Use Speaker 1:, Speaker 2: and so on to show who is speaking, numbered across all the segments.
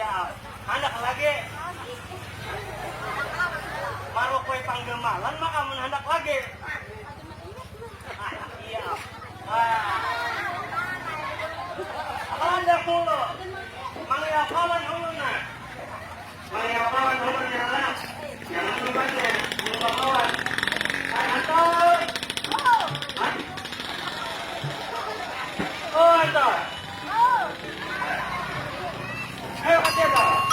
Speaker 1: iya. Hendak lagi. Maro kowe panggemalan maka hendak lagi. Iya. Anda mulu. Mangiapawan huluna. Mangiapawan huluna lah. Jangan lupa deh, lupa kawan. Anton. Oh, Anton. Ayo kasih dah.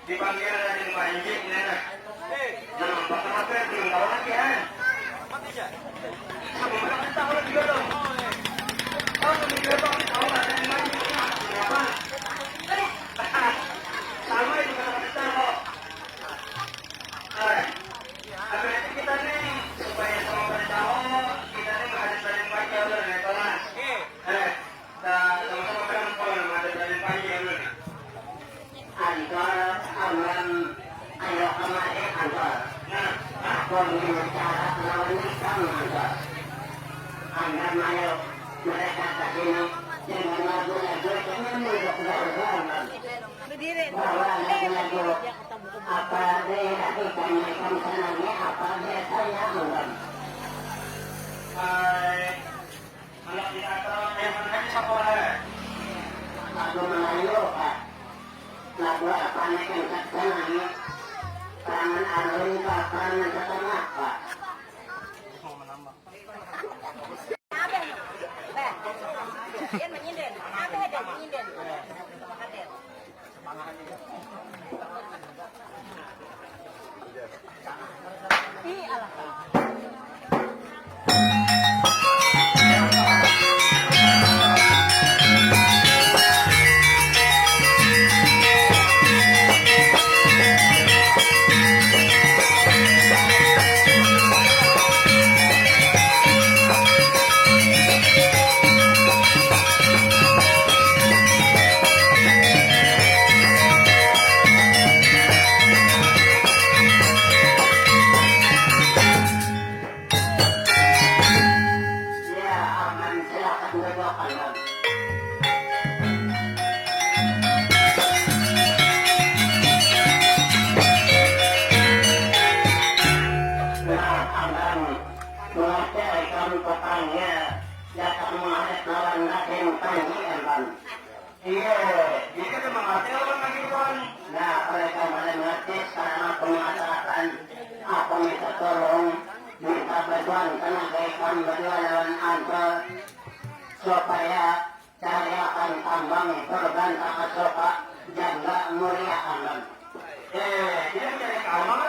Speaker 1: Dipanggil dari banjir, nah. Nah, bakal apa yang belum tahu lagi ya? Mati aja. Kamu bakal tahu lagi dong. Oh, juga dong. Tahu nggak dari banjir? Kenapa? Sama itu bakal kita kok. Apa itu kita nih supaya sama pada tahu kita nih menghadap dari banjir loh, nih teman. Sama-sama perempuan menghadap dari banjir loh. Antar aman ayo kemari antar aku bicara lawan kamu antar antar mayo mereka kasih dengan lagu-lagu dengan mudah-mudahan bahwa lagu-lagu apa dia ikan senangnya apa biasanya enggak anak kita yang mana sekolah aku Melayu Pak lagu apa nih yang terkenal perangan alun pak perangan terkenal pak yang menyinden apa ada menyinden alah supaya cariakan tambang korban tak sopa jaga mulia tambang. Kita mencari tambang